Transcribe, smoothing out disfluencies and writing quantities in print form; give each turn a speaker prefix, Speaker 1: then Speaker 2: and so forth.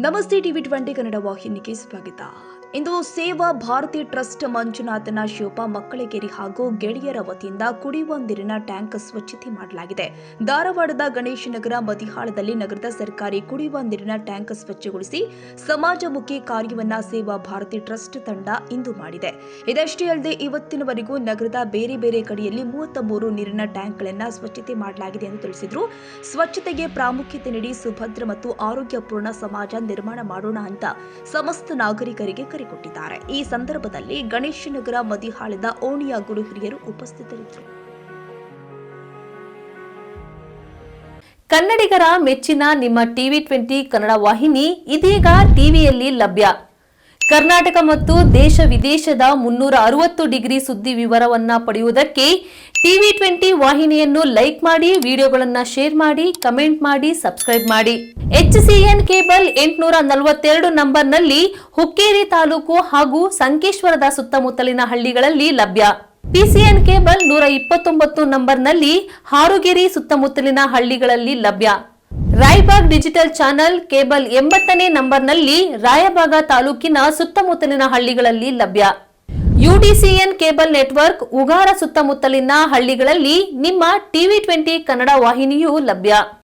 Speaker 1: ನಮಸ್ತೆ ಟಿವಿ20 ಕನ್ನಡ ವಾಹಿನಿಗೆ ಸ್ವಾಗತ. ಇಂದು ಸೇವಾ ಭಾರತಿ ಟ್ರಸ್ಟ್ ಮಂಜುನಾಥನ ಶಿವಪ್ಪ ಮಕ್ಕಳಗೇರಿ ಹಾಗೂ ಗೆಳೆಯರ ವತಿಯಿಂದ ಕುಡಿಯುವ ನೀರಿನ ಟ್ಯಾಂಕ್ ಸ್ವಚ್ಛತೆ ಮಾಡಲಾಗಿದೆ. ಧಾರವಾಡದ ಗಣೇಶ ನಗರ ಮದಿಹಾಳದಲ್ಲಿ ನಗರದ ಸರ್ಕಾರಿ ಕುಡಿಯುವ ನೀರಿನ ಟ್ಯಾಂಕ್ ಸ್ವಚ್ಛಗೊಳಿಸಿ ಸಮಾಜಮುಖಿ ಕಾರ್ಯವನ್ನ ಸೇವಾ ಭಾರತಿ ಟ್ರಸ್ಟ್ ತಂಡ ಇಂದು ಮಾಡಿದೆ. ಇದಷ್ಟೇ ಅಲ್ಲದೆ ಇವತ್ತಿನವರೆಗೂ ನಗರದ ಬೇರೆ ಬೇರೆ ಕಡೆಯಲ್ಲಿ 33 ನೀರಿನ ಟ್ಯಾಂಕ್ಗಳನ್ನು ಸ್ವಚ್ಛತೆ ಮಾಡಲಾಗಿದೆ ಎಂದು ತಿಳಿಸಿದರು. ಸ್ವಚ್ಛತೆಗೆ ಪ್ರಾಮುಖ್ಯತೆ ನೀಡಿ ಸುಭದ್ರ ಮತ್ತು ಆರೋಗ್ಯಪೂರ್ಣ ಸಮಾಜ ನಿರ್ಮಾಣ ಮಾಡೋಣ ಅಂತ ಸಮಸ್ತ ನಾಗರಿಕರಿಗೆ ಕರೆ ಕೊಟ್ಟಿದ್ದಾರೆ. ಈ ಸಂದರ್ಭದಲ್ಲಿ ಗಣೇಶ ನಗರ ಮದಿಹಾಳದ ಓಣಿಯ ಗುರು ಹಿರಿಯರು ಉಪಸ್ಥಿತರಿದ್ದರು.
Speaker 2: ಕನ್ನಡಿಗರ ಮೆಚ್ಚಿನ ನಿಮ್ಮ ಟಿವಿ20 ಕನ್ನಡ ವಾಹಿನಿ ಇದೀಗ ಟಿವಿಯಲ್ಲಿ ಲಭ್ಯ. ಕರ್ನಾಟಕ ಮತ್ತು ದೇಶ ವಿದೇಶದ 360 ಡಿಗ್ರಿ ಸುದ್ದಿ ವಿವರವನ್ನ ಪಡೆಯುವುದಕ್ಕೆ ಟಿವಿ20 ವಾಹಿನಿಯನ್ನು ಲೈಕ್ ಮಾಡಿ, ವಿಡಿಯೋಗಳನ್ನು ಶೇರ್ ಮಾಡಿ, ಕಮೆಂಟ್ ಮಾಡಿ, ಸಬ್ಸ್ಕ್ರೈಬ್ ಮಾಡಿ. HCN ಕೇಬಲ್ 842 ನಂಬರ್ನಲ್ಲಿ ಹುಕ್ಕೇರಿ ತಾಲೂಕು ಹಾಗೂ ಸಂಕೇಶ್ವರದ ಸುತ್ತಮುತ್ತಲಿನ ಹಳ್ಳಿಗಳಲ್ಲಿ ಲಭ್ಯ. PCN ಕೇಬಲ್ 129 ನಂಬರ್ನಲ್ಲಿ ಹಾರುಗೆರೆ ಸುತ್ತಮುತ್ತಲಿನ ಹಳ್ಳಿಗಳಲ್ಲಿ ಲಭ್ಯ. ರಾಯಬಾಗ್ ಡಿಜಿಟಲ್ ಚಾನೆಲ್ ಕೇಬಲ್ 80ನೇ ನಂಬರ್ನಲ್ಲಿ ರಾಯಬಾಗ ತಾಲೂಕಿನ ಸುತ್ತಮುತ್ತಲಿನ ಹಳ್ಳಿಗಳಲ್ಲಿ ಲಭ್ಯ. UDCN ಕೇಬಲ್ ನೆಟ್ವರ್ಕ್ ಉಗಾರ ಸುತ್ತಮುತ್ತಲಿನ ಹಳ್ಳಿಗಳಲ್ಲಿ ನಿಮ್ಮ ಟಿವಿ20 ಕನ್ನಡ ವಾಹಿನಿಯೂ ಲಭ್ಯ.